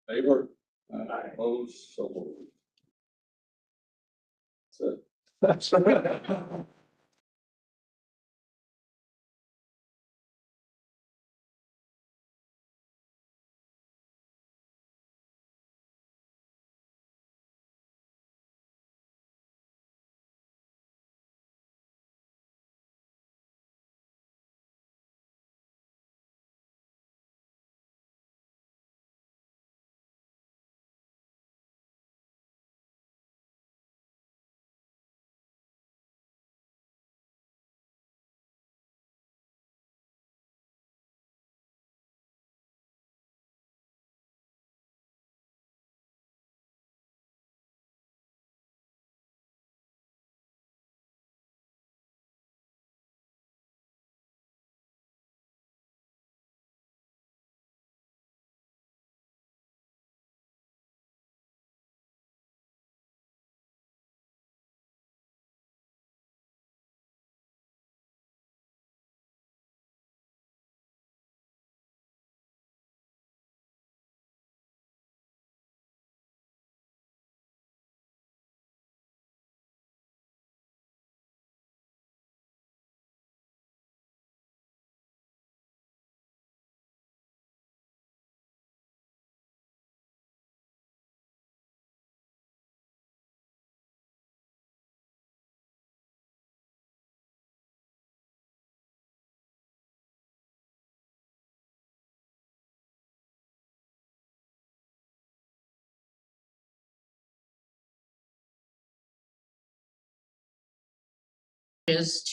Favor? Aye. Opposed? So moved. That's it.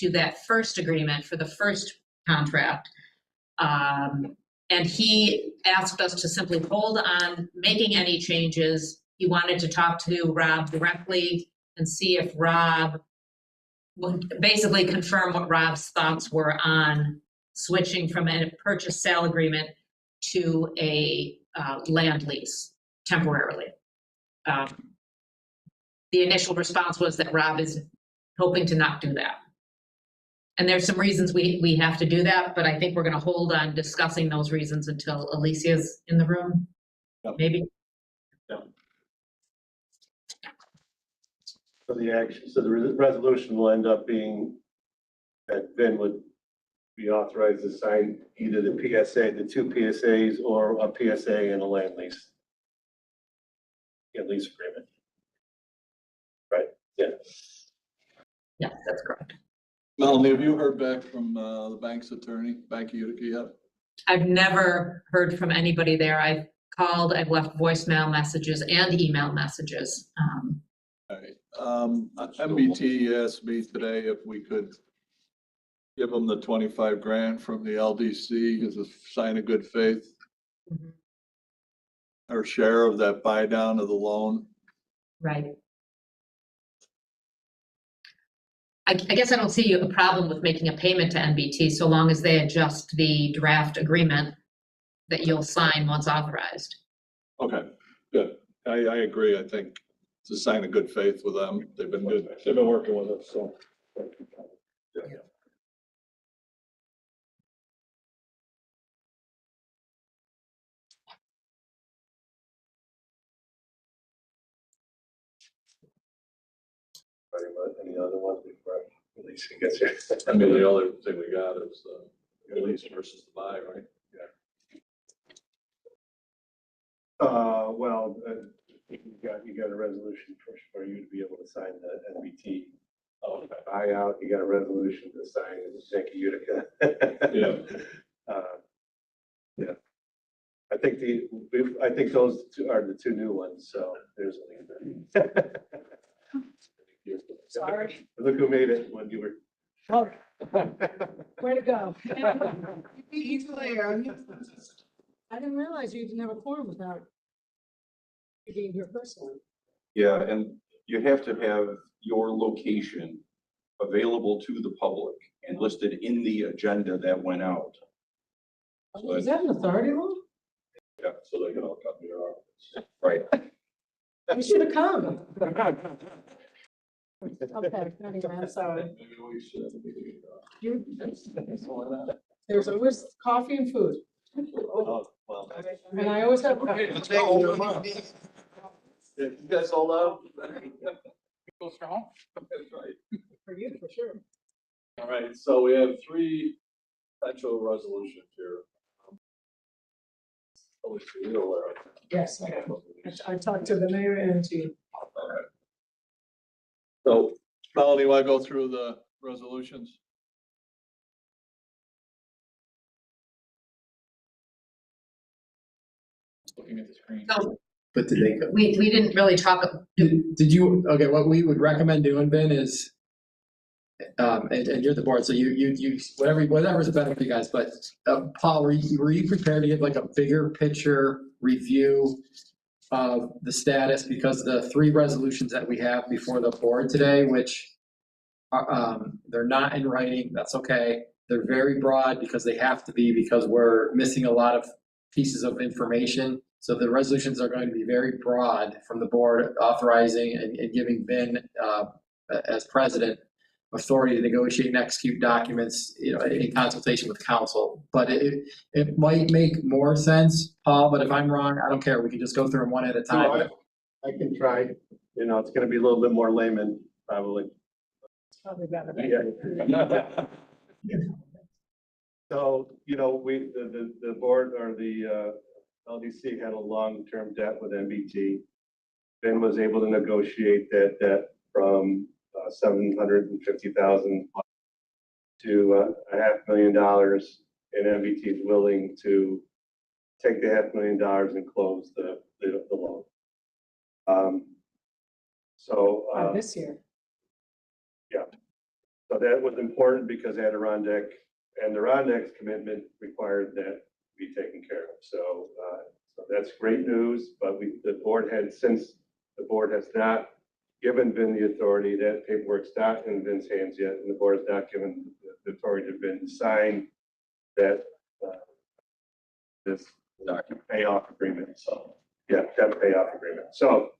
To that first agreement for the first contract. And he asked us to simply hold on making any changes. He wanted to talk to Rob directly and see if Rob would basically confirm what Rob's thoughts were on switching from a purchase sale agreement to a land lease temporarily. The initial response was that Rob is hoping to not do that. And there's some reasons we have to do that, but I think we're going to hold on discussing those reasons until Alicia's in the room, maybe. So the resolution will end up being that Vin would be authorized to sign either the PSA, the two PSAs, or a PSA and a land lease. Yeah, lease agreement. Right, yeah. Yeah, that's correct. Melanie, have you heard back from the bank's attorney, Bank of Utica yet? I've never heard from anybody there. I've called, I've left voicemail messages and email messages. All right. MBT asked me today if we could give them the 25 grand from the LDC as a sign of good faith. Mhm. Our share of that buy down of the loan. Right. I guess I don't see a problem with making a payment to NBT so long as they adjust the draft agreement that you'll sign once authorized. Okay, good. I agree. I think it's a sign of good faith with them. They've been good. They've been working with us, so. Yeah. Any other ones before Alicia gets here? I mean, the other thing we got is the lease versus the buy, right? Well, you got a resolution first for you to be able to sign the NBT. Oh, okay. Buyout, you got a resolution to sign Bank of Utica. Yeah. Yeah. I think those two are the two new ones, so there's. Sorry. Look who made it when you were. Oh, way to go. I didn't realize you didn't have a quorum without you being here personally. Yeah, and you have to have your location available to the public and listed in the agenda that went out. Is that an authority law? Yeah, so they can all come to your office. Right. You should have come. Okay, anyway, I'm sorry. Maybe we should. You, there's always coffee and food. Oh, Well, And I always have. you guys all out? That's right. For you, for sure. All right, so we have three potential resolutions here. Oh, you're aware of it. Yes, I am. I talked to the mayor and to you. All right. So, Melanie, want to go through the resolutions? Looking at the screen. So But did they, we didn't really talk, did you, okay, what we would recommend doing, Ben, is, and you're the board, so you, whatever's better for you guys, but, Paul, were you prepared to give like a bigger picture review of the status? Because the three resolutions that we have before the board today, which are, they're not in writing, that's okay. They're very broad because they have to be, because we're missing a lot of pieces of information. So the resolutions are going to be very broad from the board, authorizing and giving Ben, as president, authority to negotiate and execute documents, in consultation with council. But it might make more sense, Paul, but if I'm wrong, I don't care. We can just go through them one at a time. I can try, it's gonna be a little bit more layman, probably. Probably better. So, the board or the LDC had a long-term debt with MBT. Ben was able to negotiate that debt from $750,000 to $500,000, and MBT is willing to take the $500,000 and close the loan. This year. So that was important because Adirondack's commitment required that be taken care of. So that's great news, but the board has not given Vin the authority. That paperwork's not in Vin's hands yet, and the board has not given the authority to Vin to sign that, this document payoff agreement. So, debt payoff agreement. So,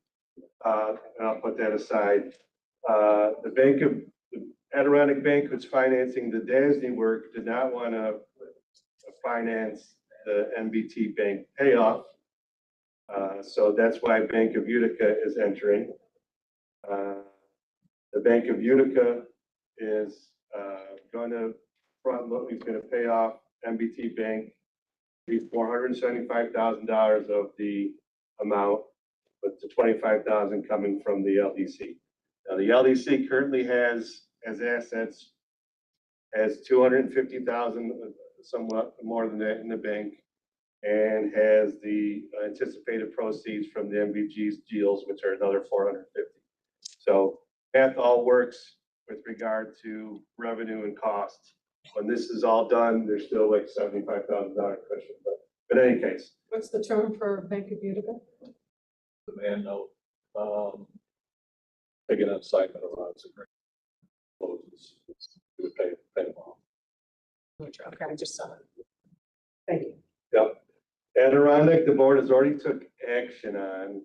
and I'll put that aside. The Adirondack Bank, who's financing the DASNY work, did not want to finance the MBT Bank payoff. So that's why Bank of Utica is entering. The Bank of Utica is going to pay off MBT Bank $475,000 of the amount, with the $25,000 coming from the LDC. Now, the LDC currently has assets, has $250,000, somewhat more than that in the bank, and has the anticipated proceeds from the MVG's deals, which are another $450,000. So math all works with regard to revenue and cost. When this is all done, there's still like $75,000 cushion, but in any case. What's the term for Bank of Utica? Demand note, taking an assignment of odds agreement. Closes, we would pay them off. Okay, I just saw it. Thank you. Yep. Adirondack, the board has already took action on.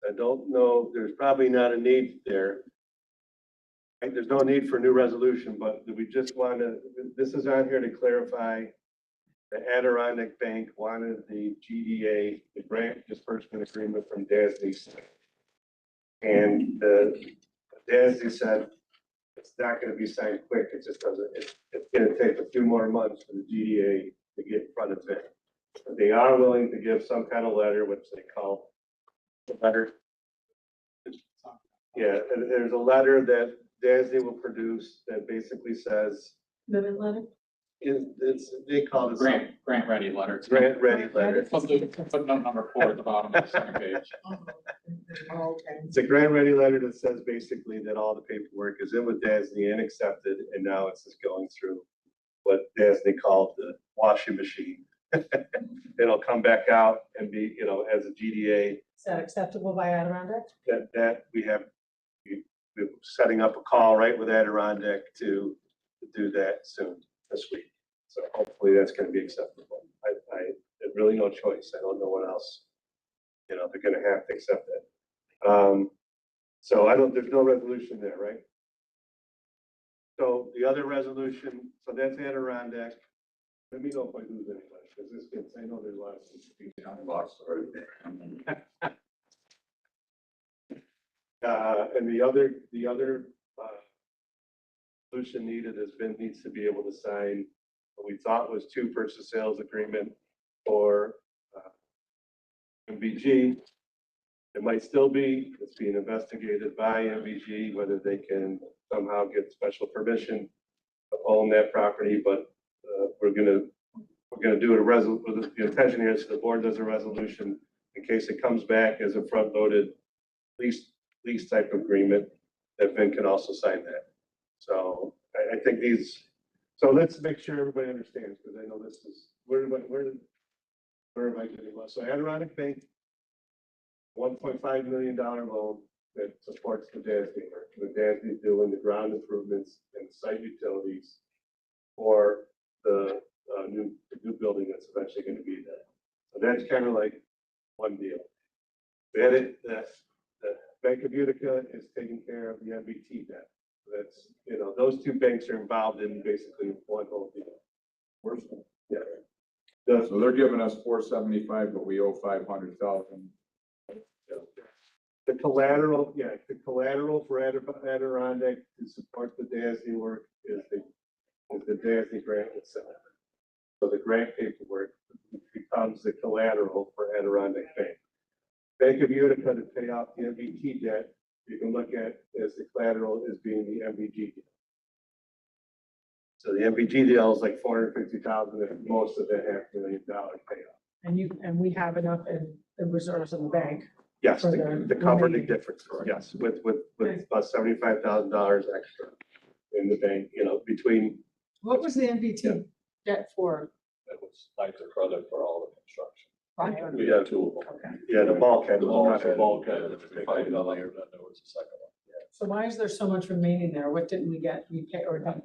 I don't know, there's probably not a need there. Right? There's no need for a new resolution, but we just want to, this is on here to clarify. The Adirondack Bank wanted the GDA, the grant disbursement agreement from DASNY. And the DASNY said it's not going to be signed quick. It just doesn't, it's going to take a few more months for the GDA to get in front of it. But they are willing to give some kind of letter, which they call the letter. Yeah, and there's a letter that DASNY will produce that basically says, Minute letter? they call it a Grant ready letter. grant ready letter. Footnote number 4 at the bottom of the second page. Oh, okay. It's a grant ready letter that says basically that all the paperwork is in with DASNY and accepted, and now it's just going through what DASNY called the washing machine. It'll come back out and be, as a GDA. Is that acceptable by Adirondack? That we're setting up a call right with Adirondack to do that soon this week. So hopefully that's going to be acceptable. I have really no choice. I don't know what else. They're going to have to accept that. So there's no resolution there, right? So the other resolution, so that's Adirondack. Let me know if I lose anybody, because this gets, I know there's a lot of. I lost already. And the other solution needed is Vin needs to be able to sign what we thought was 2 purchase sales agreement for MVG. It might still be, it's being investigated by MVG, whether they can somehow get special permission to own that property, but we're gonna do the intention here is the board does a resolution in case it comes back as a front-loaded lease type agreement, that Vin can also sign that. So I think so let's make sure everybody understands, because I know this is, where am I getting lost? So Adirondack Bank, $1.5 million loan that supports the DASD work. The DASD is doing the ground improvements and site utilities for the new building that's eventually going to be there. So that's kind of like one deal. The Bank of Utica is taking care of the MBT debt. That's, those 2 banks are involved in basically one whole deal. Yeah. So they're giving us 475, but we owe 500,000. The collateral for Adirondack to support the DASD work is the DASD grant itself. So the grant paperwork becomes the collateral for Adirondack Bank. Bank of Utica to pay off the MVT debt, you can look at as the collateral as being the MVG deal. So the MVG deal is like $450,000, and most of that $500,000 payoff. And we have enough in reserves in the bank. Yes, For to cover the remaining. difference, yes, with about $75,000 extra in the bank, between. What was the MVT debt for? That was like the credit for all the construction. Right. We had 2 of them. Okay. Yeah, the bulkhead. The bulkhead, and then $5 million, then there was a second one. So why is there so much remaining there? What didn't we get? We pay or done?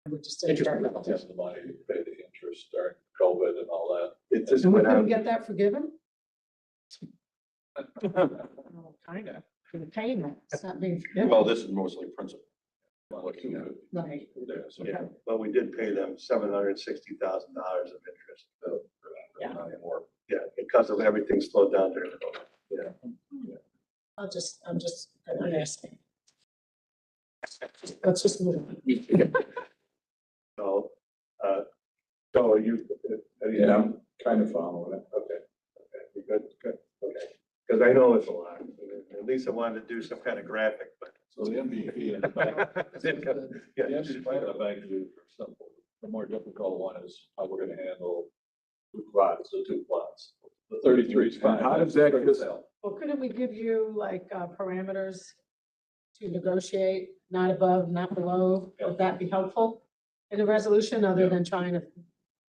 We just didn't. Interest, start. just the money to pay the interest during COVID and all that. It just And we went couldn't out. get that forgiven? Oh, kind of. For the payment, it's not being forgiven. Well, this is mostly principal. Looking at it. Right. There, so- Yeah, but we did pay them $760,000 of interest. Yeah. Or- Yeah, because of everything slowed down during COVID. I'm just asking. Let's just move on. So you. Yeah, I'm kind of following it. Okay, you good, okay. Because I know it's a lot. At least I wanted to do some kind of graphic, but. So the MVP and the bank, Yeah, the MVP and the bank do for simple. The more difficult one is how we're gonna handle the 2 plots. The 33 is fine. And how does that get- Well, couldn't we give you like parameters to negotiate, not above, not below? Would that be helpful in the resolution, other than trying to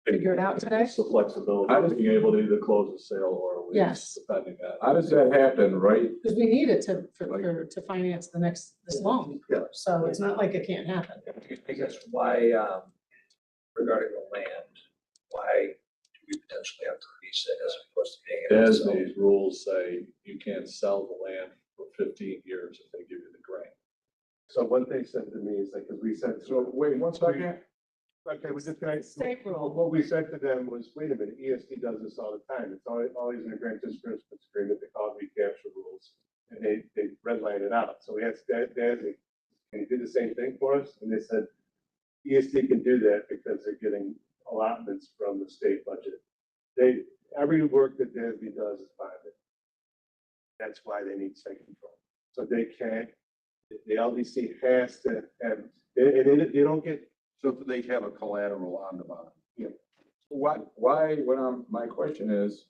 figure it out today? It's the flexibility. I was being able to either close the sale or we. Yes. Depending on. How does that happen, right? Because we need it to finance this loan. Yeah. So it's not like it can't happen. I guess why, regarding the land, why do we potentially have to lease it as opposed to paying it? As ourselves? these rules say, you can't sell the land for 15 years if they give you the grant. So what they said to me is like, because we said. So wait 1 second. Okay, we just, guys, State rule. what we said to them was, wait a minute, ESD does this all the time. It's always in a grant disbursement agreement, they call it recapture rules. And they redline it out. So we asked Dan, can you do the same thing for us? And they said, ESD can do that because they're getting allotments from the state budget. Every work that DASB does is private. That's why they need site control. So they can't, the LDC has to have, they don't get. So they have a collateral on the bottom. My question is,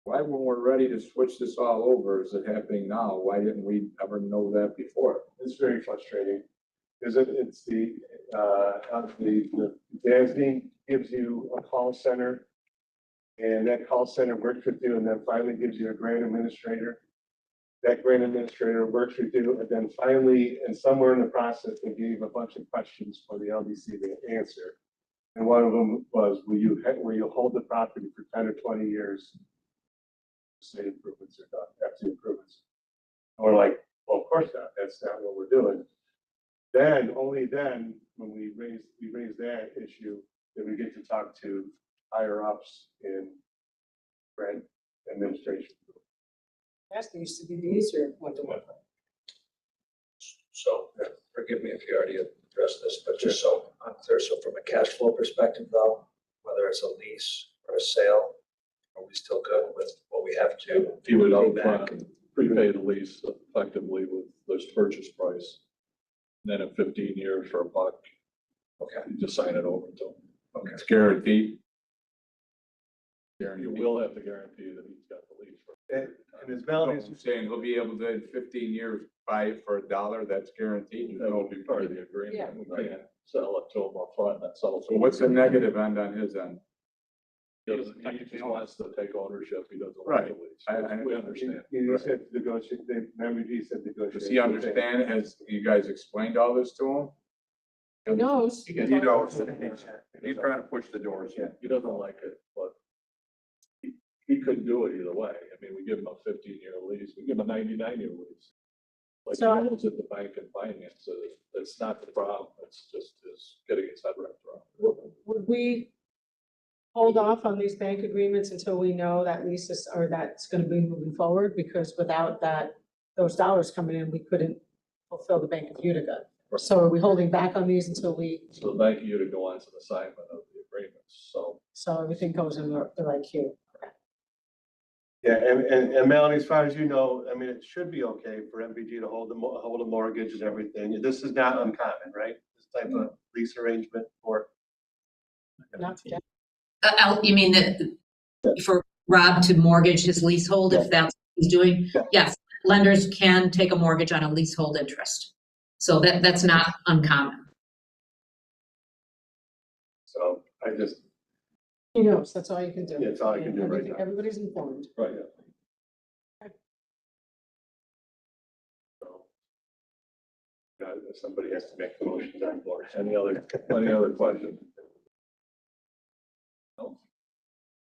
why when we're ready to switch this all over, is it happening now? Why didn't we ever know that before? It's very frustrating, because it's the DASD gives you a call center, and that call center works with you, and then finally gives you a grant administrator. That grant administrator works with you, and then finally, and somewhere in the process, they gave a bunch of questions for the LDC to answer. And one of them was, will you hold the property for 10 or 20 years? Say improvements are done, after improvements. And we're like, well, of course not, that's not what we're doing. Then, only then, when we raised that issue, Did we get to talk to higher ups in grant administration? That used to be the easier one to work with. So forgive me if you already addressed this, but just so I'm clear, so from a cash flow perspective though, whether it's a lease or a sale, are we still good with what we have to? You would pay back? upfront prepay the lease effectively with this purchase price. And then in 15 years for $1, Okay, you just sign it over to him. okay. It's guaranteed. You will have to guarantee that he's got the lease. And as So Melanie's I'm saying he'll be able to in 15 years buy it for $1, that's guaranteed. That will be part of the Yeah. agreement. We can't sell it to him upfront and then sell it. to So him. what's the negative end on his end? He just wants to take ownership. He doesn't want Right. the lease. I- We understand. You said negotiate, remember you said negotiate. Does he understand? Has you guys explained all this to him? He knows. He knows, he's trying to push the doors in. He doesn't like it, but he could do it either way. I mean, we give him a 15-year lease, we give him a 99-year lease. Like, he So- owns it, the bank and finance it. It's not the problem. It's just his getting his head wrapped around. Would we hold off on these bank agreements until we know that lease is, or that's gonna be moving forward? Because without that, those dollars coming in, we couldn't fulfill the Bank of Utica. So are we holding back on these until So the bank you to go on to the assignment of the agreements, so everything goes in the right queue? Yeah, and Melanie, as far as you know, I mean, it should be okay for MVG to hold hold a mortgage and everything. This is not uncommon, right? This type of lease arrangement for. Not to get- You mean that for Rob to mortgage his leasehold, if that's what he's doing? Yeah. Yes, lenders can take a mortgage on a leasehold interest. So that's not uncommon. So I just, He knows, that's all you can do. Yeah, that's all you can do right Everything- now. Everybody's informed. right. so. Somebody has to make the motion on board. Any other questions? No?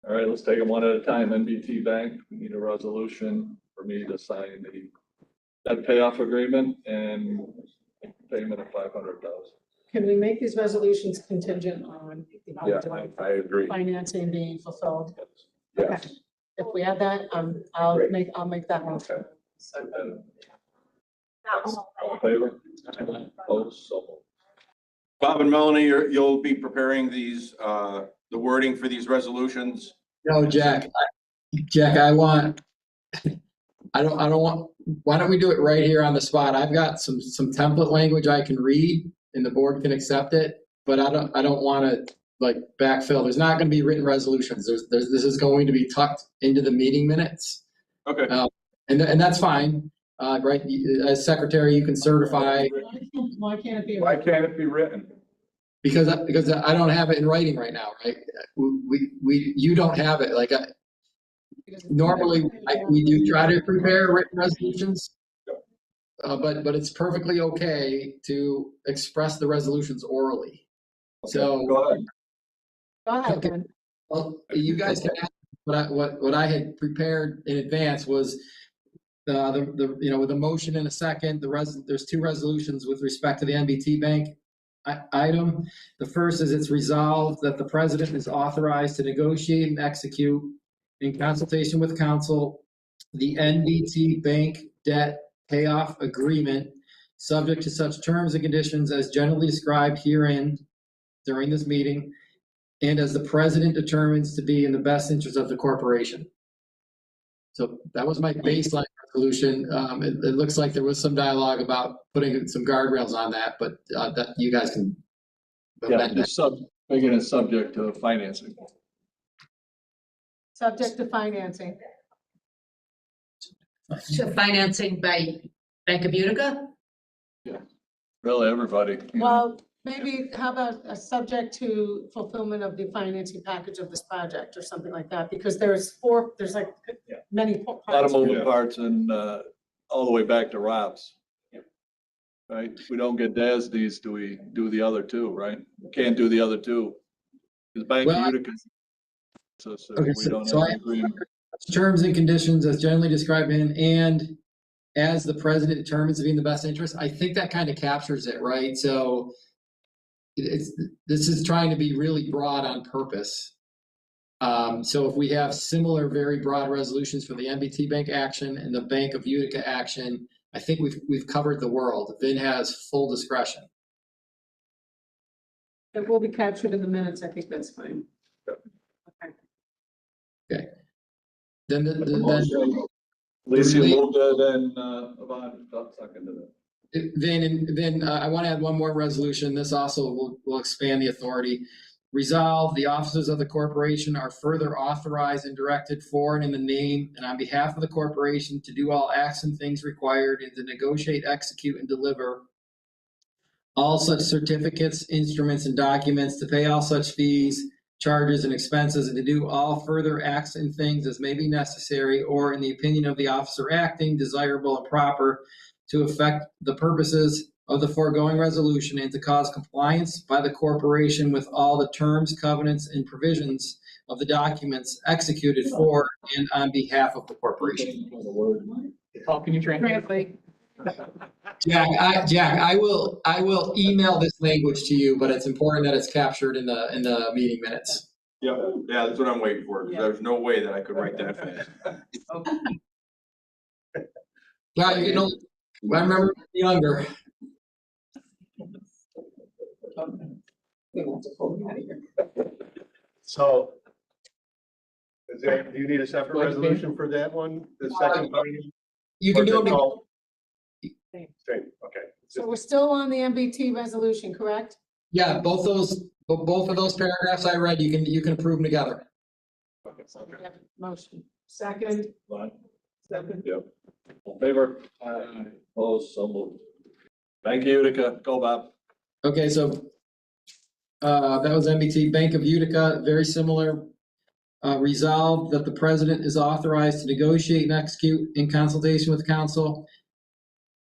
All right, let's take them one at a time. NBT Bank, we need a resolution for me to sign the debt payoff agreement and payment of $500,000. Can we make these resolutions contingent on Yeah, I agree. financing being fulfilled? Yes. Okay. If we add that, I'll Great. make that motion. All in favor? Opposed? So moved. Bob and Melanie, you'll be preparing these, the wording for these resolutions. No, Jack, I want, I don't want, why don't we do it right here on the spot? I've got some template language I can read and the board can accept it, but I don't want to like backfill. There's not going to be written resolutions. This is going to be tucked into the meeting minutes. Okay. And that's fine, right? As secretary, you can certify Why can't it be? Why can't it be written? because I don't have it in writing right now, right? You don't have it. Like normally we do try to prepare written resolutions. But it's perfectly okay to express the resolutions orally. So, Go ahead. Go ahead, Okay. then. well, you guys can ask, what I had prepared in advance was with a motion and a second, there's two resolutions with respect to the NBT Bank item. The first is it's resolved that the president is authorized to negotiate and execute in consultation with counsel the NBT Bank debt payoff agreement, subject to such terms and conditions as generally described herein during this meeting, and as the president determines to be in the best interest of the corporation. So that was my baseline resolution. It looks like there was some dialogue about putting some guardrails on that, but that you guys can Yeah, amend that. just making it subject to financing. Subject to financing. To financing by Bank of Utica? Really, everybody. Well, maybe how about a subject to fulfillment of the financing package of this project or something like that? Because there's like many A lot of parts. moving parts and all the way back to Rob's. Right? If we don't get DASD's, do we do the other two, right? We can't do the other two. Because Bank of Well, Utica. So Okay, we don't so have I- an agreement. Terms and conditions as generally described in, and as the president determines to be in the best interest. I think that kind of captures it, right? So this is trying to be really broad on purpose. So if we have similar, very broad resolutions for the MBT Bank action and the Bank of Utica action, I think we've covered the world. Vin has full discretion. It will be captured in the minutes. I think that's fine. Okay. Then Lisa moved it and, Yvonne seconded it. Then I want to add one more resolution. This also will expand the authority. Resolve, the officers of the corporation are further authorized and directed for and in the name and on behalf of the corporation to do all acts and things required and to negotiate, execute, and deliver all such certificates, instruments, and documents, to pay all such fees, charges, and expenses, and to do all further acts and things as may be necessary or, in the opinion of the officer acting, desirable and proper to effect the purposes of the foregoing resolution and to cause compliance by the corporation with all the terms, covenants, and provisions of the documents executed for and on behalf of the corporation. Paul, can you translate? Translate. Jack, I will email this language to you, but it's important that it's captured in the meeting minutes. Yeah, that's what I'm waiting for, because there's no way that I could write that fast. Yeah, you're getting old. I remember younger. So do you need a separate resolution for that one? The second part? You can do them. Same, okay. So we're still on the MBT resolution, correct? Yeah, both of those paragraphs I read, you can approve them together. Yep, motion. Second. Second. Yep. All in favor? Opposed, so moved. Thank you, Utica. Go, Bob. Okay, so that was MBT Bank of Utica, very similar. Resolved that the president is authorized to negotiate and execute in consultation with counsel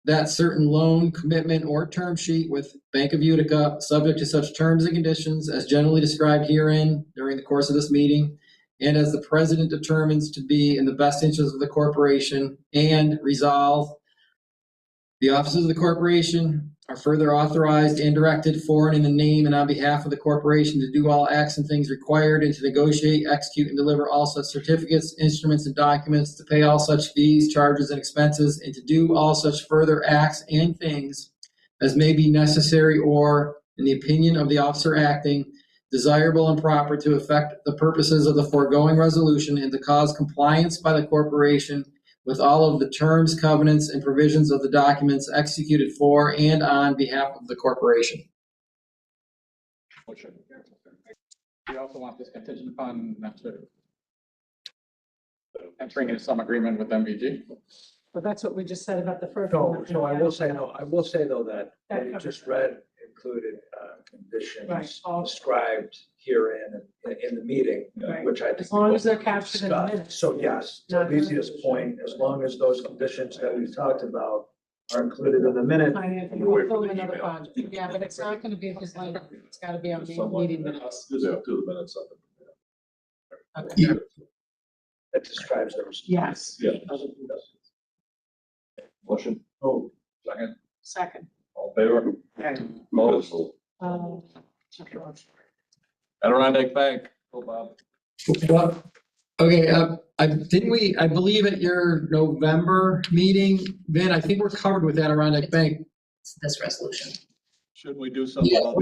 that certain loan, commitment, or term sheet with Bank of Utica, subject to such terms and conditions as generally described herein during the course of this meeting, and as the president determines to be in the best interest of the corporation, and resolve the officers of the corporation are further authorized and directed for and in the name and on behalf of the corporation to do all acts and things required and to negotiate, execute, and deliver all such certificates, instruments, and documents, to pay all such fees, charges, and expenses, and to do all such further acts and things as may be necessary or, in the opinion of the officer acting, desirable and proper to effect the purposes of the foregoing resolution and to cause compliance by the corporation with all of the terms, covenants, and provisions of the documents executed for and on behalf of the corporation. We also want this contingent upon entering into some agreement with MVG. But that's what we just said about the first No, one. so I will say though that That what you covers just it. read included Right, conditions all- described herein in the meeting, Right. which I think. As long we as they're both captured in the discussed. minutes. So yes, to Not- Alicia's point, as long as those conditions that we talked about are included in the minute. Financial, We'll wait we'll for film the another email. project. Yeah, but it's not gonna be this late. It's gotta be on the Someone- meeting minutes. Just do the minutes of it. Yeah. That describes the. Yes, Yeah. Motion. Oh, second. second. All in favor? Opposed. Um, Adirondack Bank. Go, Bob. Well, okay, I believe at your November meeting, Vin, I think we're covered with Adirondack Bank. It's this resolution. Shouldn't we do something Yeah, about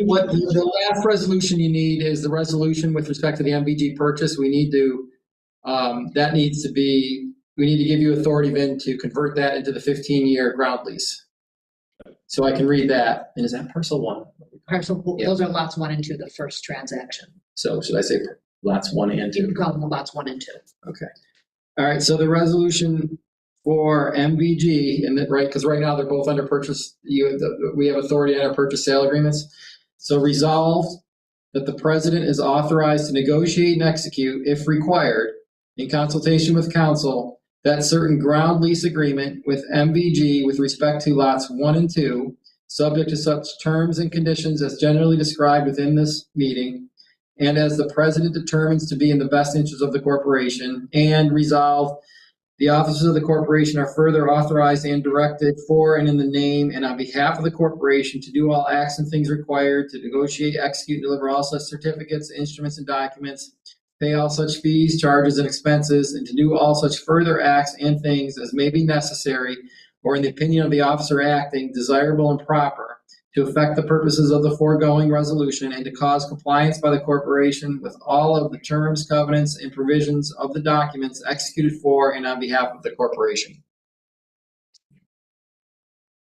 what the last resolution you need is the resolution with respect to the MVG purchase. We need to, we need to give you authority, Vin, to convert that into the 15-year ground lease. So I can read that. And is that parcel one? Parcel, Yeah. those are lots 1 and 2, the first transaction. So should I say lots 1 and 2? You can call them lots 1 and 2. Okay. All right, so the resolution for MVG, and that, right, because right now they're both under purchase, we have authority on our purchase sale agreements. So resolved that the president is authorized to negotiate and execute, if required, in consultation with counsel, that certain ground lease agreement with MVG with respect to lots 1 and 2, subject to such terms and conditions as generally described within this meeting, and as the president determines to be in the best interest of the corporation, and resolve The officers of the corporation are further authorized and directed for and in the name and on behalf of the corporation to do all acts and things required to negotiate, execute, and deliver all such certificates, instruments, and documents, pay all such fees, charges, and expenses, and to do all such further acts and things as may be necessary or in the opinion of the officer acting, desirable and proper to effect the purposes of the foregoing resolution and to cause compliance by the corporation with all of the terms, covenants, and provisions of the documents executed for and on behalf of the corporation.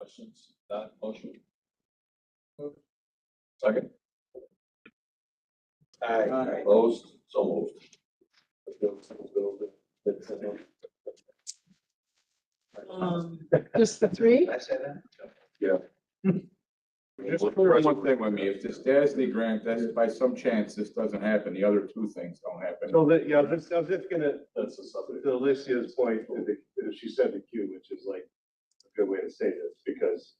Questions? Not motion? Second? Aye. Opposed? So Just the three? Did I say that? Just clear one thing with me, if this DASNY grant, that's by some chance this doesn't happen, the other two things don't happen. So that, yeah, I was just gonna, That's the subject. to Alicia's point, she said the Q, which is like a good way to say this, because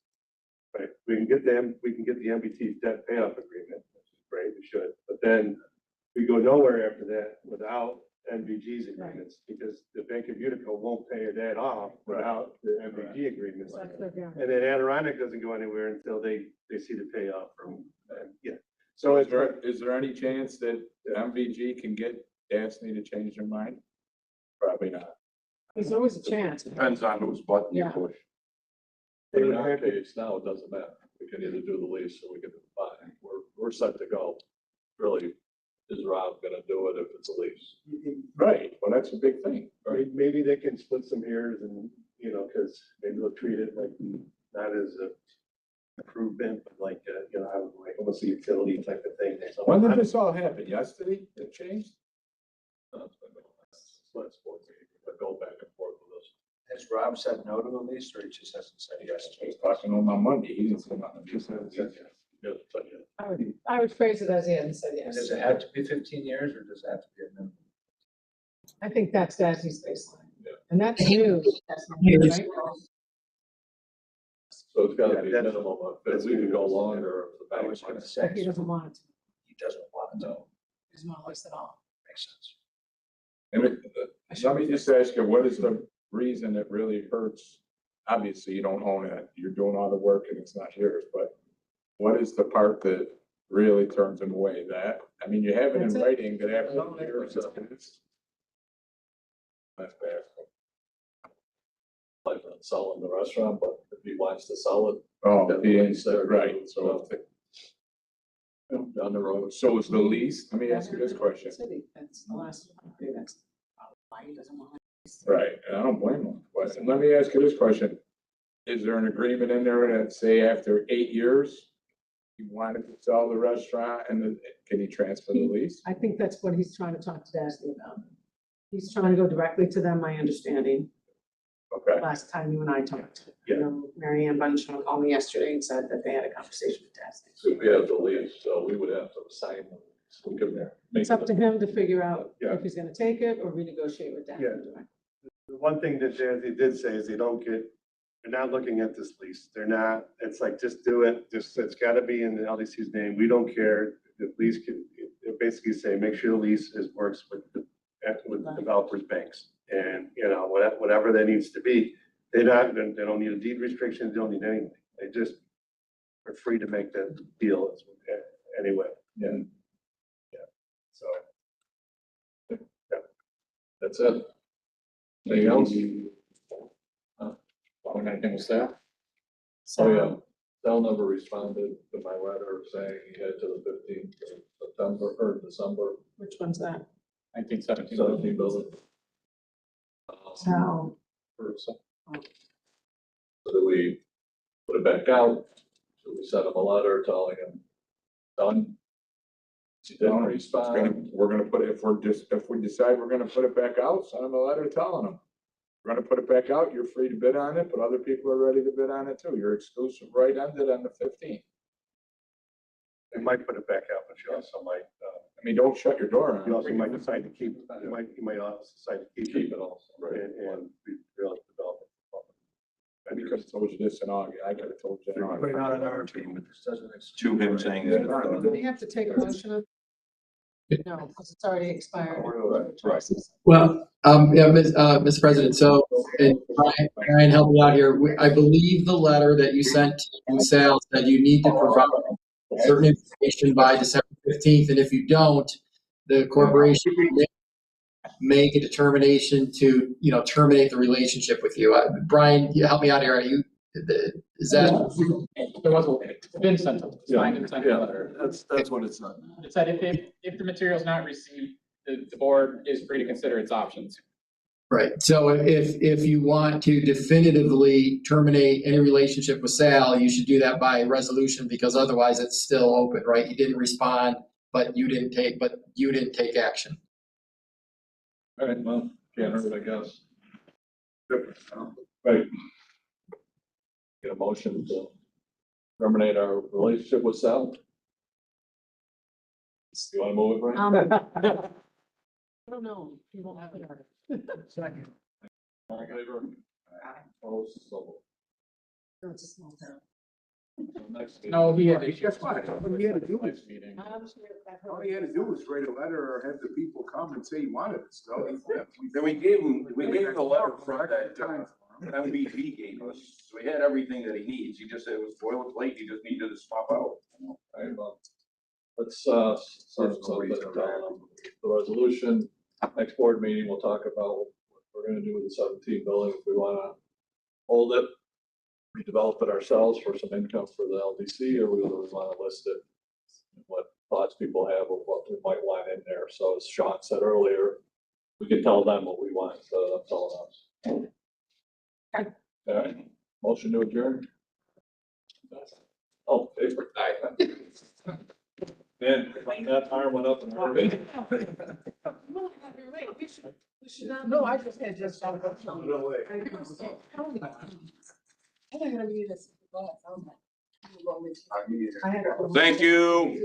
right, we can get the MBT's debt payoff agreement, which is great, we should, but then we go nowhere after that without NBG's agreements, because the Bank of Utica won't pay her debt off without the MBG agreements. That's their guarantee. And then Adirondack doesn't go anywhere until they see the payoff from, yeah. So it's, Is there any chance that the MVG can get DASNY to change their mind? Probably not. There's always a chance. Depends on whose button you Yeah. push. In our case now, it doesn't matter. We can either do the lease or we can buy. We're set to go. Really, is Rob gonna do it if it's a lease? Right, well, that's a big thing. maybe they can split some hairs and, you know, because maybe they'll treat it like not as a improvement, but like, you know, like almost a utility type of thing. When did this all happen? Yesterday it changed? Let's go back and forth with us. Has Rob said no to the lease, or he just hasn't said yes? I was talking to him on Monday, he didn't say nothing. He said yes. I would phrase it as he hadn't said And yes. does it have to be 15 years, or does it have to be a minimum? I think that's DASNY's baseline. Yeah. And that's new. Right? So it's gotta be a Yeah, that's- minimum of, if we could go longer, if the I bank was gonna wants. say, He doesn't want it to. he doesn't want to, He doesn't want to waste it all. makes sense. And let me just ask you, what is the reason it really hurts? Obviously, you don't own it, you're doing all the work and it's not yours, but what is the part that really turns them away? That, I mean, you have it in That's it. writing that after years, it's. That's bad. Like on selling the restaurant, but if he wants to sell it. Oh, then the lease there, right, so, Down the road. so is the lease, let me ask you this question. City, that's the last one. That's why he doesn't want it. Right, and I don't blame them, but let me ask you this question. Is there an agreement in there that say after 8 years, you wanted to sell the restaurant and then can he transfer the lease? I think that's what he's trying to talk to DASNY about. He's trying to go directly to them, my understanding. Okay, Last time you and I talked. Yeah. You know, Mary Ann Bunchon called me yesterday and said that they had a conversation with DASNY. So we have the lease, so we would have to sign them. So we could make It's up to him to figure out Yeah. if he's gonna take it or renegotiate with DASNY. Yeah. directly. The one thing that Jazzy did say is they're not looking at this lease. They're not, it's like, just do it. Just, it's gotta be in the LDC's name. We don't care. The lease can, it basically say, make sure the lease works with the developers' banks. And, you know, whatever that needs to be, they don't need a deed restriction, they don't need anything. They just are free to make that deal anyway. yeah. So. That's it. Anything else? Anything was that? Oh, yeah. They'll never responded to my letter saying he had to the 15th of September or December, Which one's that? 1917. 17 building. So, So do we put it back out? So we send him a letter telling him, done? He didn't respond. We're gonna put it, if we decide we're gonna put it back out, send them a letter telling them. We're gonna put it back out, you're free to bid on it, but other people are ready to bid on it too. Your exclusive right ended on the 15th. You might put it back out, but you also might, I mean, don't shut your door on it. you also might decide to keep, you might also decide to keep Keep it it also, right? and really develop it. I could have told you this in August. I could have told you in Put it August. on our team, but this doesn't. To him saying that. do we have to take a motion of? No, because it's already expired. Right. Well, Mr. President, so, and Brian, help me out here. I believe the letter that you sent to Sal said you need to provide certain information by December 15th, and if you don't, the corporation may make a determination to, terminate the relationship with you. Brian, you help me out here. Is that? There was a been sent, signed and sent a letter. That's what it's on. It said if the material is not received, the board is free to consider its options. Right. So if you want to definitively terminate any relationship with Sal, you should do that by resolution, because otherwise it's still open, right? You didn't respond, but you didn't take action. All right, well, can't hurt, I guess. Right. Get a motion to terminate our relationship with Sal. You want to move it, Brian? I don't know. You won't have it. Second. All in favor? Opposed? So It's a small town. moved. Next meeting. No, he had. Guess what? All he had to do was, Next meeting. all he had to do was write a letter or have the people come and say he wanted it, so. Then we gave him the letter from that, MVG gave us, so he had everything that he needs, he just said it was boilerplate, he just needed to swap out. All right, well, let's, start something, the resolution, next board meeting, we'll talk about what we're gonna do with the 17 building, if we wanna hold it, redevelop it ourselves for some income for the LDC, or we wanna list it, what thoughts people have of what we might want in there. So as Sean said earlier, we can tell them what we want, instead of them telling us. All right, motion to adjourn. Oh, paper. Man, that arm went up and hurt. We should not. No, I just had just. No way. I think I'm gonna do this. Thank you.